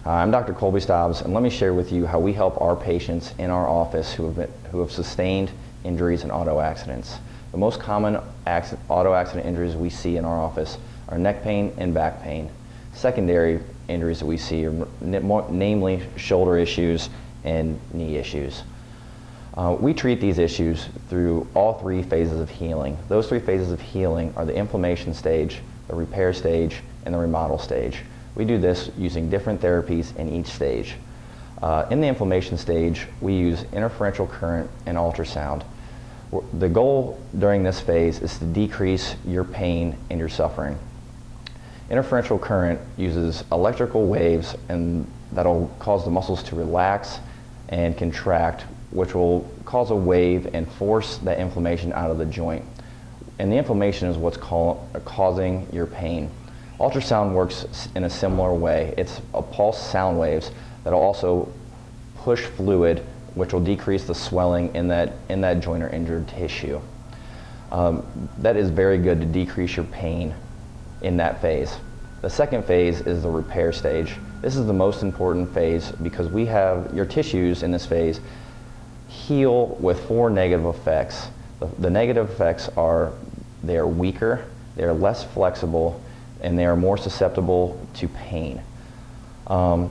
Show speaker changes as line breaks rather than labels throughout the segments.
Hi, I'm Dr. Colby Stobbs, and let me share with you how we help our patients in our office who have sustained injuries and auto accidents. The most common auto accident injuries we see in our office are neck pain and back pain. Secondary injuries that we see are namely shoulder issues and knee issues. We treat these issues through all three phases of healing. Those three phases of healing are the inflammation stage, the repair stage, and the remodel stage. We do this using different therapies in each stage. In the inflammation stage, we use interferential current and ultrasound. The goal during this phase is to decrease your pain and your suffering. Interferential current uses electrical waves and that'll cause the muscles to relax and contract, which will cause a wave and force that inflammation out of the joint. And the inflammation is what's causing your pain. Ultrasound works in a similar way. It's a pulse sound waves that'll also push fluid, which will decrease the swelling in that joint or injured tissue. That is very good to decrease your pain in that phase. The second phase is the repair stage. This is the most important phase because we have your tissues in this phase heal with 4 negative effects. The negative effects are they are weaker, they are less flexible, and they are more susceptible to pain. What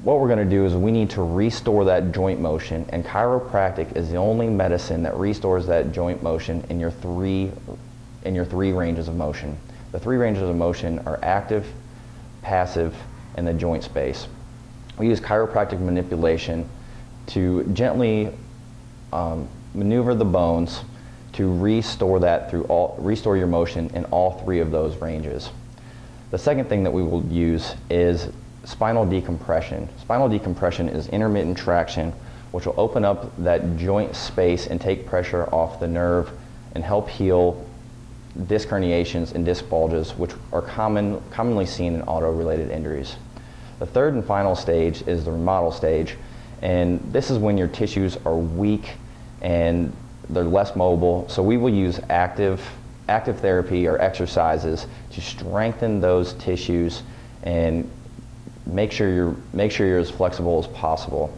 we're going to do is we need to restore that joint motion, and chiropractic is the only medicine that restores that joint motion in your three ranges of motion. The 3 ranges of motion are active, passive, and the joint space. We use chiropractic manipulation to gently maneuver the bones to restore your motion in all 3 of those ranges. The second thing that we will use is spinal decompression. Spinal decompression is intermittent traction, which will open up that joint space and take pressure off the nerve and help heal disc herniations and disc bulges, which are commonly seen in auto-related injuries. The third and final stage is the remodel stage, and this is when your tissues are weak and they're less mobile, so we will use active therapy or exercises to strengthen those tissues and make sure you're as flexible as possible.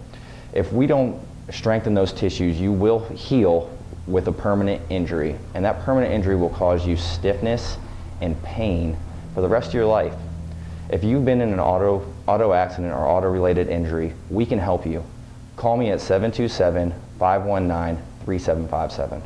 If we don't strengthen those tissues, you will heal with a permanent injury, and that permanent injury will cause you stiffness and pain for the rest of your life. If you've been in an auto accident or auto-related injury, we can help you. Call me at 727-519-3757.